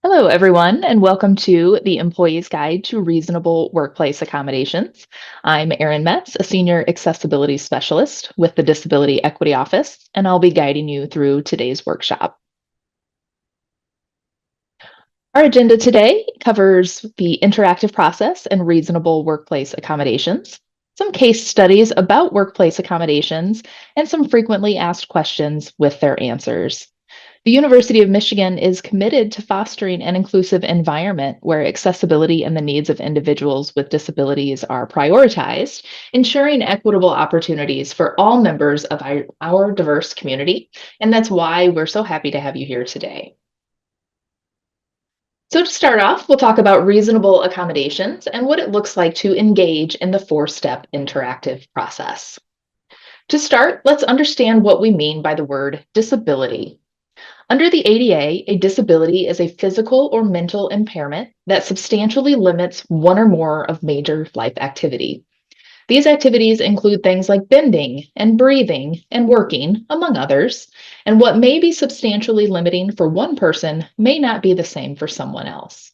Hello, everyone, and welcome to the Employee's Guide to Reasonable Workplace Accommodations. I'm Erin Metz, a Senior Accessibility Specialist with the Disability Equity Office, and I'll be guiding you through today's workshop. Our agenda today covers the interactive process and reasonable workplace accommodations, some case studies about workplace accommodations, and some frequently asked questions with their answers. The University of Michigan is committed to fostering an inclusive environment where accessibility and the needs of individuals with disabilities are prioritized, ensuring equitable opportunities for all members of our diverse community. And that's why we're so happy to have you here today. So, to start off, we'll talk about reasonable accommodations and what it looks like to engage in the four-step interactive process. To start, let's understand what we mean by the word disability. Under the ADA, a disability is a physical or mental impairment that substantially limits one or more of major life activity. These activities include things like bending and breathing and working, among others, and what may be substantially limiting for one person may not be the same for someone else.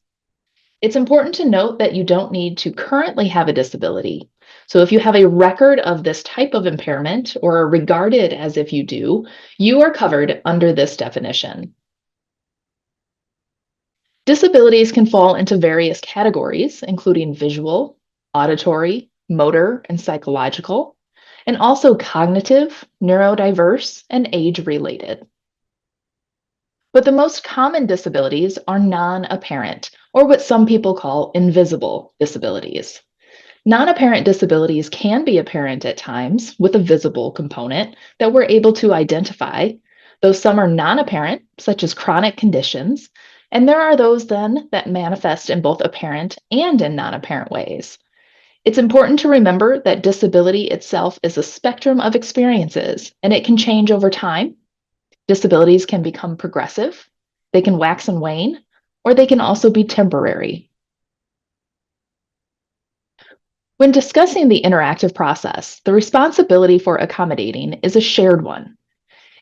It's important to note that you don't need to currently have a disability. So if you have a record of this type of impairment or are regarded as if you do, you are covered under this definition. Disabilities can fall into various categories, including visual, auditory, motor, and psychological, and also cognitive, neurodiverse, and age-related. But the most common disabilities are non-apparent, or what some people call invisible disabilities. Non-apparent disabilities can be apparent at times with a visible component that we're able to identify, though some are non-apparent, such as chronic conditions, and there are those then that manifest in both apparent and in non-apparent ways. It's important to remember that disability itself is a spectrum of experiences, and it can change over time. Disabilities can become progressive, they can wax and wane, or they can also be temporary. When discussing the interactive process, the responsibility for accommodating is a shared one.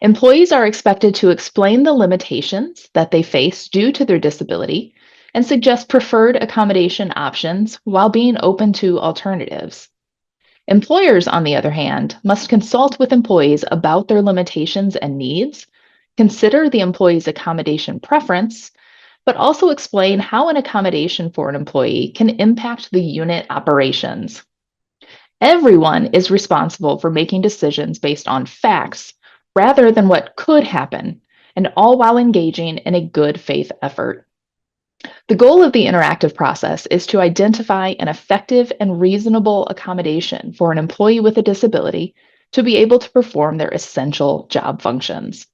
Employees are expected to explain the limitations that they face due to their disability and suggest preferred accommodation options while being open to alternatives. Employers, on the other hand, must consult with employees about their limitations and needs, consider the employee's accommodation preference, but also explain how an accommodation for an employee can impact the unit operations. Everyone is responsible for making decisions based on facts rather than what could happen, and all while engaging in a good faith effort. The goal of the interactive process is to identify an effective and reasonable accommodation for an employee with a disability to be able to perform their essential job functions.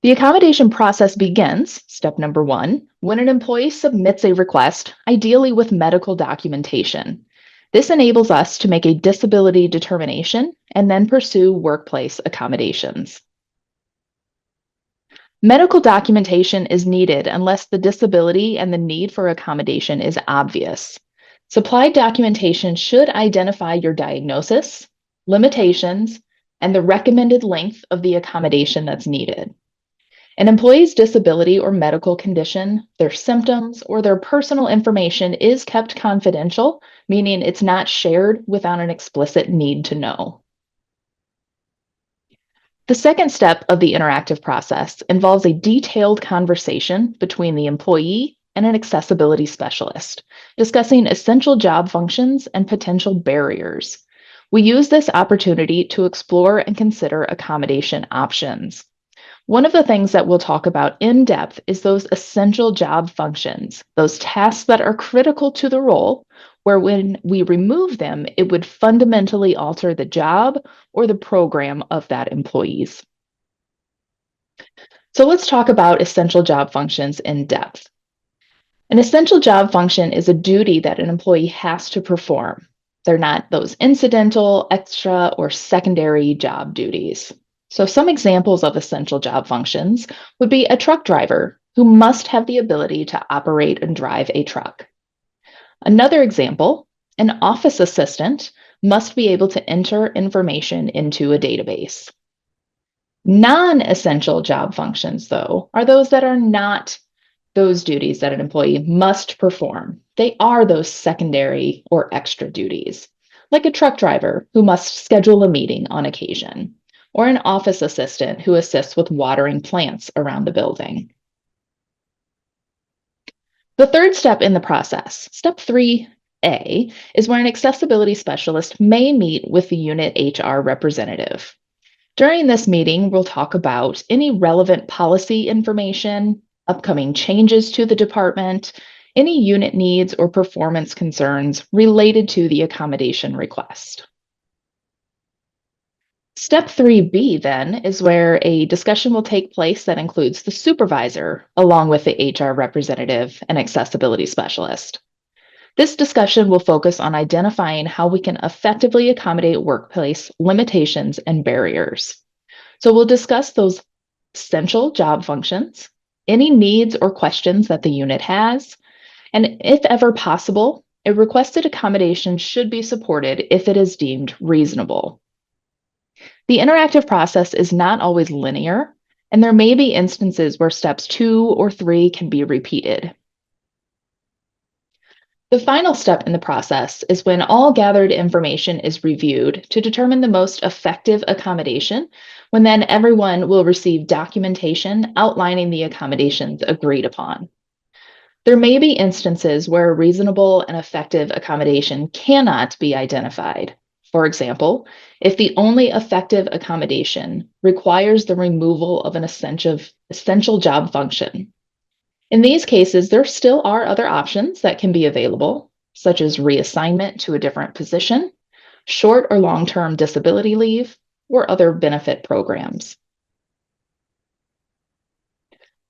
The accommodation process begins, step number 1, when an employee submits a request, ideally with medical documentation. This enables us to make a disability determination and then pursue workplace accommodations. Medical documentation is needed unless the disability and the need for accommodation is obvious. Supplied documentation should identify your diagnosis, limitations, and the recommended length of the accommodation that's needed. An employee's disability or medical condition, their symptoms, or their personal information is kept confidential, meaning it's not shared without an explicit need to know. The second step of the interactive process involves a detailed conversation between the employee and an accessibility specialist, discussing essential job functions and potential barriers. We use this opportunity to explore and consider accommodation options. One of the things that we'll talk about in depth is those essential job functions, those tasks that are critical to the role, where when we remove them, it would fundamentally alter the job or the program of that employee's. So let's talk about essential job functions in depth. An essential job function is a duty that an employee has to perform. They're not those incidental, extra, or secondary job duties. So some examples of essential job functions would be a truck driver who must have the ability to operate and drive a truck. Another example, an office assistant must be able to enter information into a database. Non-essential job functions, though, are those that are not those duties that an employee must perform. They are those secondary or extra duties, like a truck driver who must schedule a meeting on occasion, or an office assistant who assists with watering plants around the building. The third step in the process, step 3A, is where an accessibility specialist may meet with the unit HR representative. During this meeting, we'll talk about any relevant policy information, upcoming changes to the department, any unit needs or performance concerns related to the accommodation request. Step 3B then is where a discussion will take place that includes the supervisor, along with the HR representative and accessibility specialist. This discussion will focus on identifying how we can effectively accommodate workplace limitations and barriers. So we'll discuss those essential job functions, any needs or questions that the unit has, and if ever possible, a requested accommodation should be supported if it is deemed reasonable. The interactive process is not always linear, and there may be instances where steps 2 or 3 can be repeated. The final step in the process is when all gathered information is reviewed to determine the most effective accommodation, when then everyone will receive documentation outlining the accommodations agreed upon. There may be instances where a reasonable and effective accommodation cannot be identified. For example, if the only effective accommodation requires the removal of an essential job function. In these cases, there still are other options that can be available, such as reassignment to a different position, short or long-term disability leave, or other benefit programs.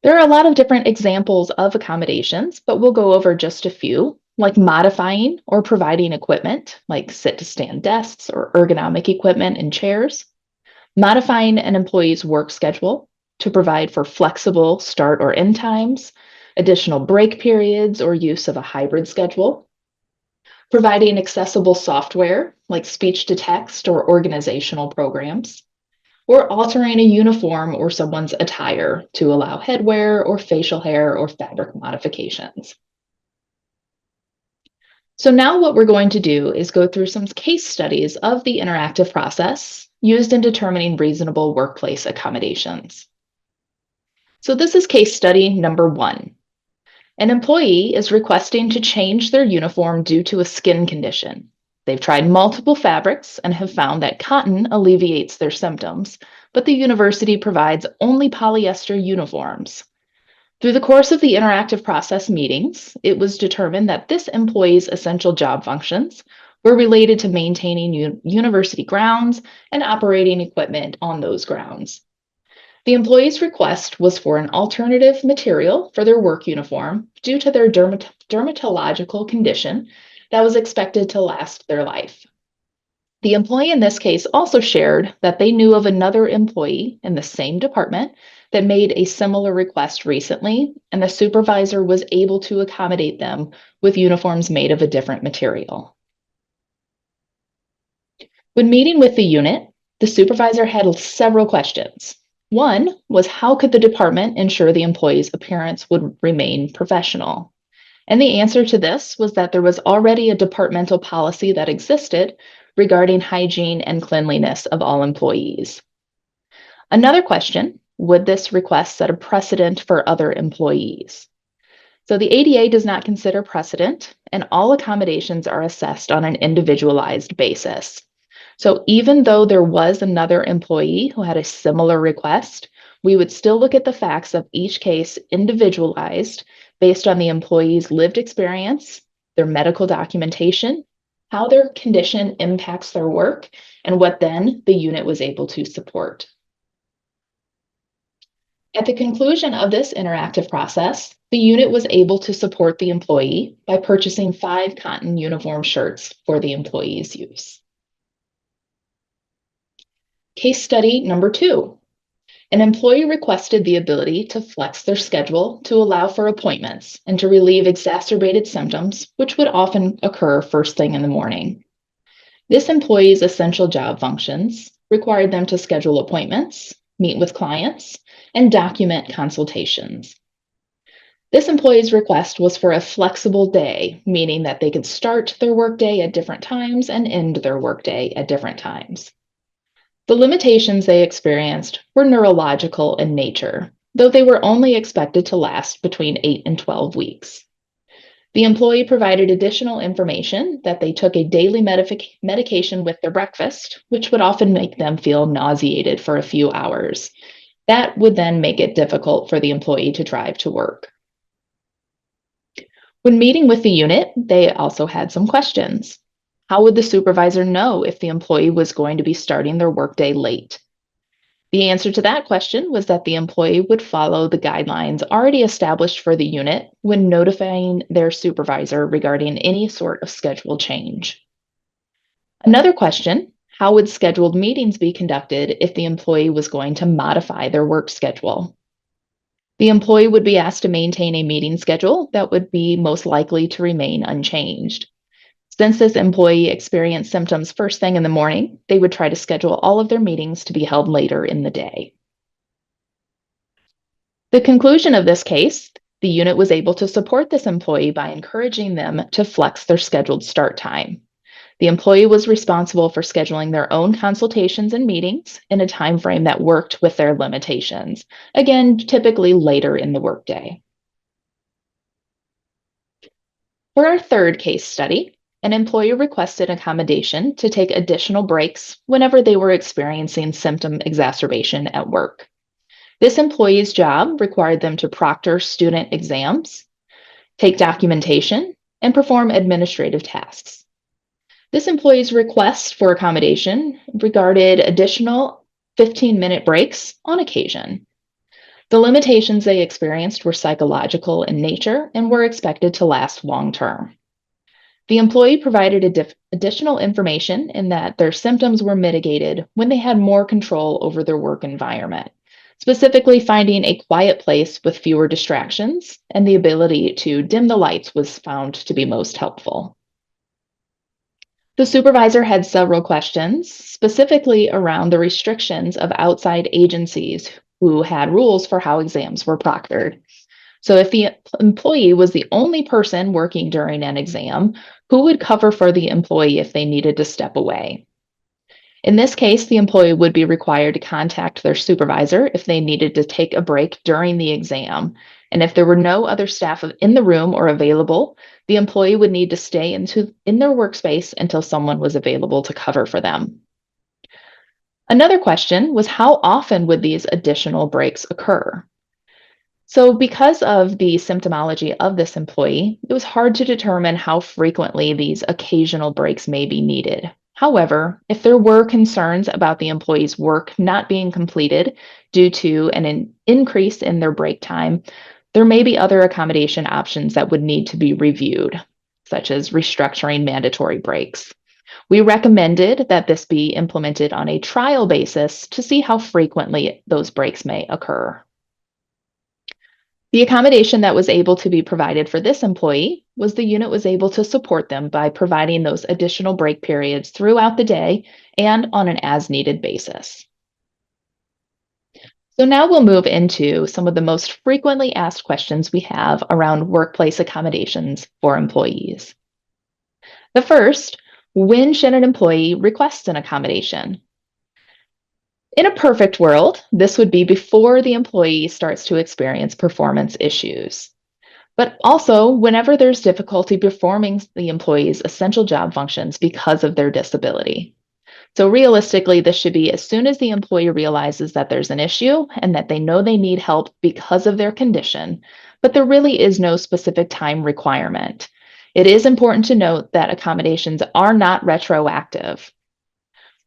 There are a lot of different examples of accommodations, but we'll go over just a few, like modifying or providing equipment, like sit-to-stand desks or ergonomic equipment and chairs, modifying an employee's work schedule to provide for flexible start or end times, additional break periods, or use of a hybrid schedule, providing accessible software like speech to text or organizational programs, or altering a uniform or someone's attire to allow headwear or facial hair or fabric modifications. So now what we're going to do is go through some case studies of the interactive process used in determining reasonable workplace accommodations. So this is case study number 1. An employee is requesting to change their uniform due to a skin condition. They've tried multiple fabrics and have found that cotton alleviates their symptoms, but the university provides only polyester uniforms. Through the course of the interactive process meetings, it was determined that this employee's essential job functions were related to maintaining university grounds and operating equipment on those grounds. The employee's request was for an alternative material for their work uniform due to their dermatological condition that was expected to last their life. The employee in this case also shared that they knew of another employee in the same department that made a similar request recently, and the supervisor was able to accommodate them with uniforms made of a different material. When meeting with the unit, the supervisor had several questions. One was, how could the department ensure the employee's appearance would remain professional? And the answer to this was that there was already a departmental policy that existed regarding hygiene and cleanliness of all employees. Another question, would this request set a precedent for other employees? So the ADA does not consider precedent, and all accommodations are assessed on an individualized basis. So even though there was another employee who had a similar request, we would still look at the facts of each case individualized based on the employee's lived experience, their medical documentation, how their condition impacts their work, and what then the unit was able to support. At the conclusion of this interactive process, the unit was able to support the employee by purchasing 5 cotton uniform shirts for the employee's use. Case study number 2. An employee requested the ability to flex their schedule to allow for appointments and to relieve exacerbated symptoms, which would often occur first thing in the morning. This employee's essential job functions required them to schedule appointments, meet with clients, and document consultations. This employee's request was for a flexible day, meaning that they could start their workday at different times and end their workday at different times. The limitations they experienced were neurological in nature, though they were only expected to last between 8 and 12 weeks. The employee provided additional information that they took a daily medication with their breakfast, which would often make them feel nauseated for a few hours. That would then make it difficult for the employee to drive to work. When meeting with the unit, they also had some questions. How would the supervisor know if the employee was going to be starting their workday late? The answer to that question was that the employee would follow the guidelines already established for the unit when notifying their supervisor regarding any sort of schedule change. Another question, how would scheduled meetings be conducted if the employee was going to modify their work schedule? The employee would be asked to maintain a meeting schedule that would be most likely to remain unchanged. Since this employee experienced symptoms first thing in the morning, they would try to schedule all of their meetings to be held later in the day. The conclusion of this case, the unit was able to support this employee by encouraging them to flex their scheduled start time. The employee was responsible for scheduling their own consultations and meetings in a time frame that worked with their limitations, again, typically later in the workday. For our third case study, an employee requested accommodation to take additional breaks whenever they were experiencing symptom exacerbation at work. This employee's job required them to proctor student exams, take documentation, and perform administrative tasks. This employee's request for accommodation regarded additional 15-minute breaks on occasion. The limitations they experienced were psychological in nature and were expected to last long term. The employee provided additional information in that their symptoms were mitigated when they had more control over their work environment, specifically finding a quiet place with fewer distractions, and the ability to dim the lights was found to be most helpful. The supervisor had several questions, specifically around the restrictions of outside agencies who had rules for how exams were proctored. So if the employee was the only person working during an exam, who would cover for the employee if they needed to step away? In this case, the employee would be required to contact their supervisor if they needed to take a break during the exam. And if there were no other staff in the room or available, the employee would need to stay in their workspace until someone was available to cover for them. Another question was, how often would these additional breaks occur? So because of the symptomology of this employee, it was hard to determine how frequently these occasional breaks may be needed. However, if there were concerns about the employee's work not being completed due to an increase in their break time, there may be other accommodation options that would need to be reviewed, such as restructuring mandatory breaks. We recommended that this be implemented on a trial basis to see how frequently those breaks may occur. The accommodation that was able to be provided for this employee was the unit was able to support them by providing those additional break periods throughout the day and on an as-needed basis. So now we'll move into some of the most frequently asked questions we have around workplace accommodations for employees. The first, when should an employee request an accommodation? In a perfect world, this would be before the employee starts to experience performance issues. But also, whenever there's difficulty performing the employee's essential job functions because of their disability. So realistically, this should be as soon as the employee realizes that there's an issue and that they know they need help because of their condition, but there really is no specific time requirement. It is important to note that accommodations are not retroactive.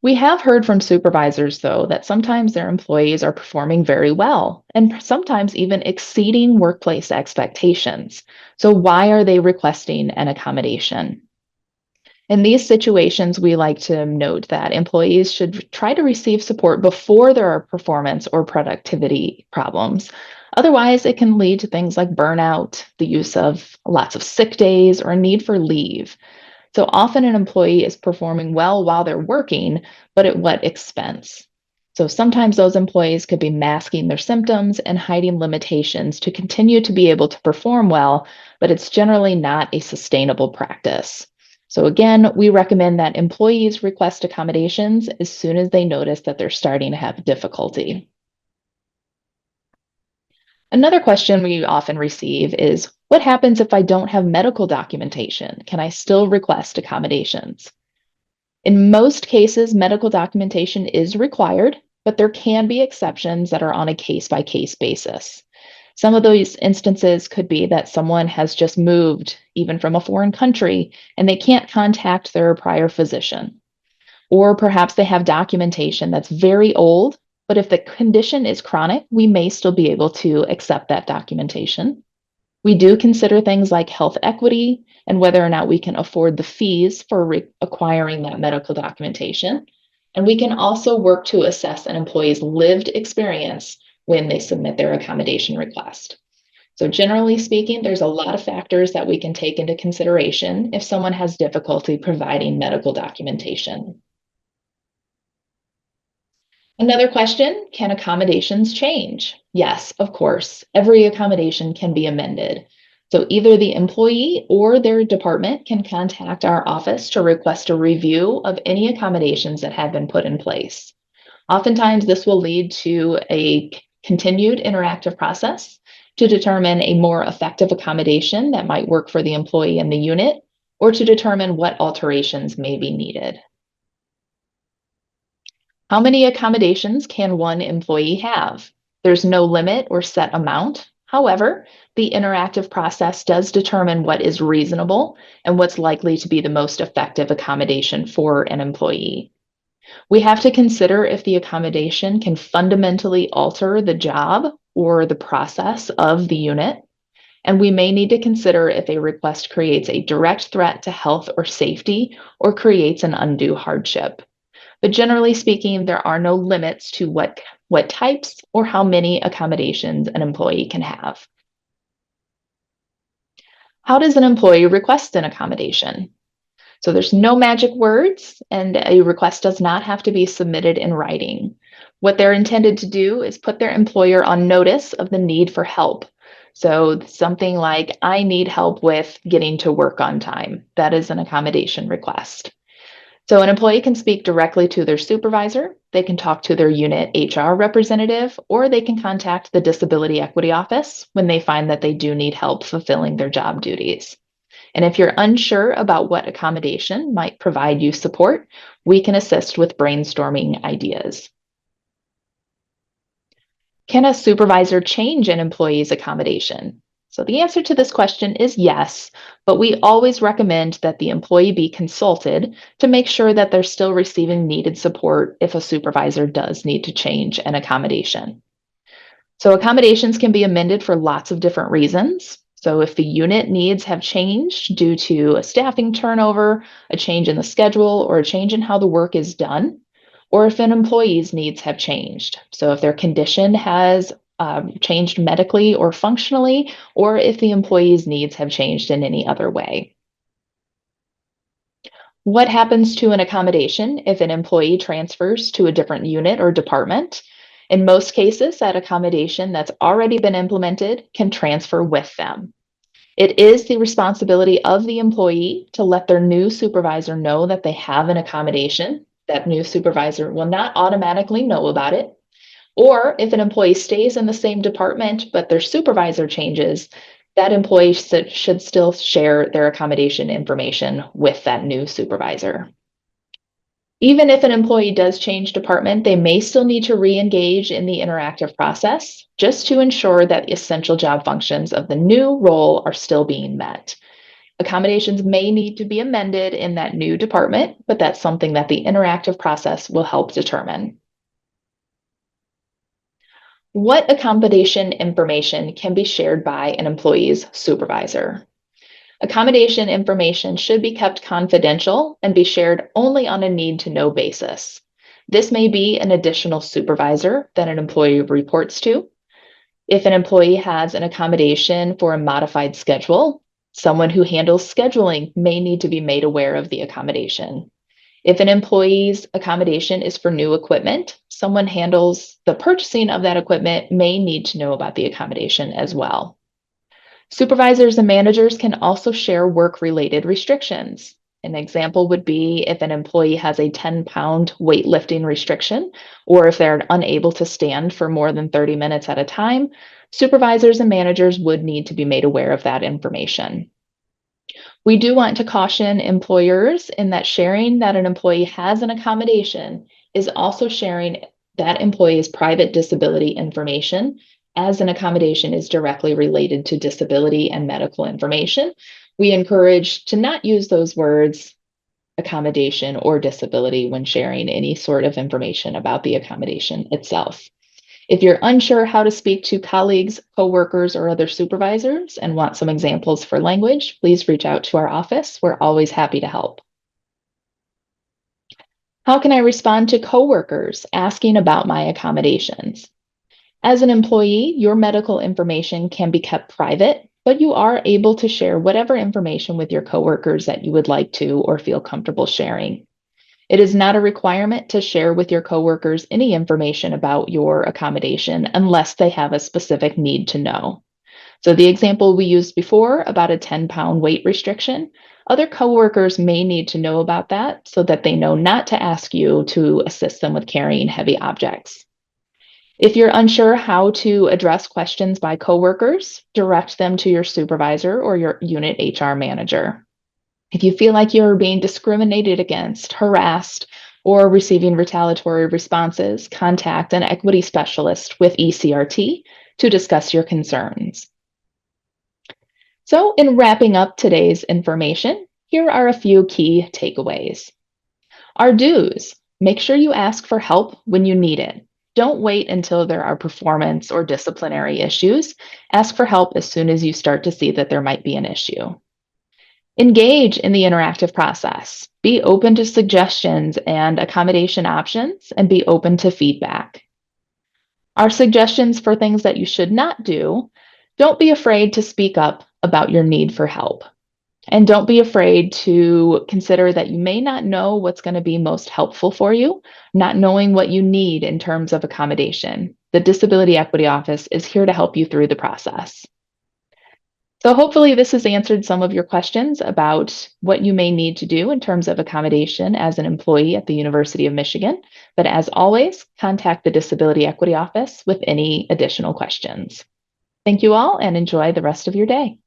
We have heard from supervisors, though, that sometimes their employees are performing very well and sometimes even exceeding workplace expectations. So, why are they requesting an accommodation? In these situations, we like to note that employees should try to receive support before there are performance or productivity problems. Otherwise, it can lead to things like burnout, the use of lots of sick days, or a need for leave. So often an employee is performing well while they're working, but at what expense? So sometimes those employees could be masking their symptoms and hiding limitations to continue to be able to perform well, but it's generally not a sustainable practice. So again, we recommend that employees request accommodations as soon as they notice that they're starting to have difficulty. Another question we often receive is, what happens if I don't have medical documentation? Can I still request accommodations? In most cases, medical documentation is required, but there can be exceptions that are on a case by case basis. Some of those instances could be that someone has just moved, even from a foreign country, and they can't contact their prior physician. Or perhaps they have documentation that's very old, but if the condition is chronic, we may still be able to accept that documentation. We do consider things like health equity and whether or not we can afford the fees for acquiring that medical documentation. And we can also work to assess an employee's lived experience when they submit their accommodation request. So, generally speaking, there's a lot of factors that we can take into consideration if someone has difficulty providing medical documentation. Another question, can accommodations change? Yes, of course. Every accommodation can be amended. So either the employee or their department can contact our office to request a review of any accommodations that have been put in place. Oftentimes, this will lead to a continued interactive process to determine a more effective accommodation that might work for the employee and the unit, or to determine what alterations may be needed. How many accommodations can one employee have? There's no limit or set amount. However, the interactive process does determine what is reasonable and what's likely to be the most effective accommodation for an employee. We have to consider if the accommodation can fundamentally alter the job or the process of the unit, and we may need to consider if a request creates a direct threat to health or safety or creates an undue hardship. But generally speaking, there are no limits to what types or how many accommodations an employee can have. How does an employee request an accommodation? So there's no magic words, and a request does not have to be submitted in writing. What they're intended to do is put their employer on notice of the need for help. So something like, I need help with getting to work on time. That is an accommodation request. So an employee can speak directly to their supervisor, they can talk to their unit HR representative, or they can contact the Disability Equity Office when they find that they do need help fulfilling their job duties. And if you're unsure about what accommodation might provide you support, we can assist with brainstorming ideas. Can a supervisor change an employee's accommodation? So the answer to this question is yes, but we always recommend that the employee be consulted to make sure that they're still receiving needed support if a supervisor does need to change an accommodation. So accommodations can be amended for lots of different reasons. So if the unit needs have changed due to a staffing turnover, a change in the schedule, or a change in how the work is done, or if an employee's needs have changed. So if their condition has changed medically or functionally, or if the employee's needs have changed in any other way. What happens to an accommodation if an employee transfers to a different unit or department? In most cases, that accommodation that's already been implemented can transfer with them. It is the responsibility of the employee to let their new supervisor know that they have an accommodation. That new supervisor will not automatically know about it. Or if an employee stays in the same department, but their supervisor changes, that employee should still share their accommodation information with that new supervisor. Even if an employee does change department, they may still need to re-engage in the interactive process just to ensure that essential job functions of the new role are still being met. Accommodations may need to be amended in that new department, but that's something that the interactive process will help determine. What accommodation information can be shared by an employee's supervisor? Accommodation information should be kept confidential and be shared only on a need to know basis. This may be an additional supervisor that an employee reports to. If an employee has an accommodation for a modified schedule, someone who handles scheduling may need to be made aware of the accommodation. If an employee's accommodation is for new equipment, someone handles the purchasing of that equipment may need to know about the accommodation as well. Supervisors and managers can also share work-related restrictions. An example would be if an employee has a 10-pound weightlifting restriction, or if they're unable to stand for more than 30 minutes at a time, supervisors and managers would need to be made aware of that information. We do want to caution employers in that sharing that an employee has an accommodation is also sharing that employee's private disability information, as an accommodation is directly related to disability and medical information. We encourage to not use those words accommodation or disability when sharing any sort of information about the accommodation itself. If you're unsure how to speak to colleagues, coworkers, or other supervisors and want some examples for language, please reach out to our office. We're always happy to help. How can I respond to coworkers asking about my accommodations? As an employee, your medical information can be kept private, but you are able to share whatever information with your coworkers that you would like to or feel comfortable sharing. It is not a requirement to share with your coworkers any information about your accommodation unless they have a specific need to know. So the example we used before about a 10-pound weight restriction, other coworkers may need to know about that so that they know not to ask you to assist them with carrying heavy objects. If you're unsure how to address questions by coworkers, direct them to your supervisor or your unit HR manager. If you feel like you're being discriminated against, harassed, or receiving retaliatory responses, contact an equity specialist with ECRT to discuss your concerns. So, in wrapping up today's information, here are a few key takeaways. Our do's: make sure you ask for help when you need it. Don't wait until there are performance or disciplinary issues. Ask for help as soon as you start to see that there might be an issue. Engage in the interactive process. Be open to suggestions and accommodation options, and be open to feedback. Our suggestions for things that you should not do: don't be afraid to speak up about your need for help. And don't be afraid to consider that you may not know what's going to be most helpful for you, not knowing what you need in terms of accommodation. The Disability Equity Office is here to help you through the process. So hopefully this has answered some of your questions about what you may need to do in terms of accommodation as an employee at the University of Michigan. But as always, contact the Disability Equity Office with any additional questions. Thank you all and enjoy the rest of your day.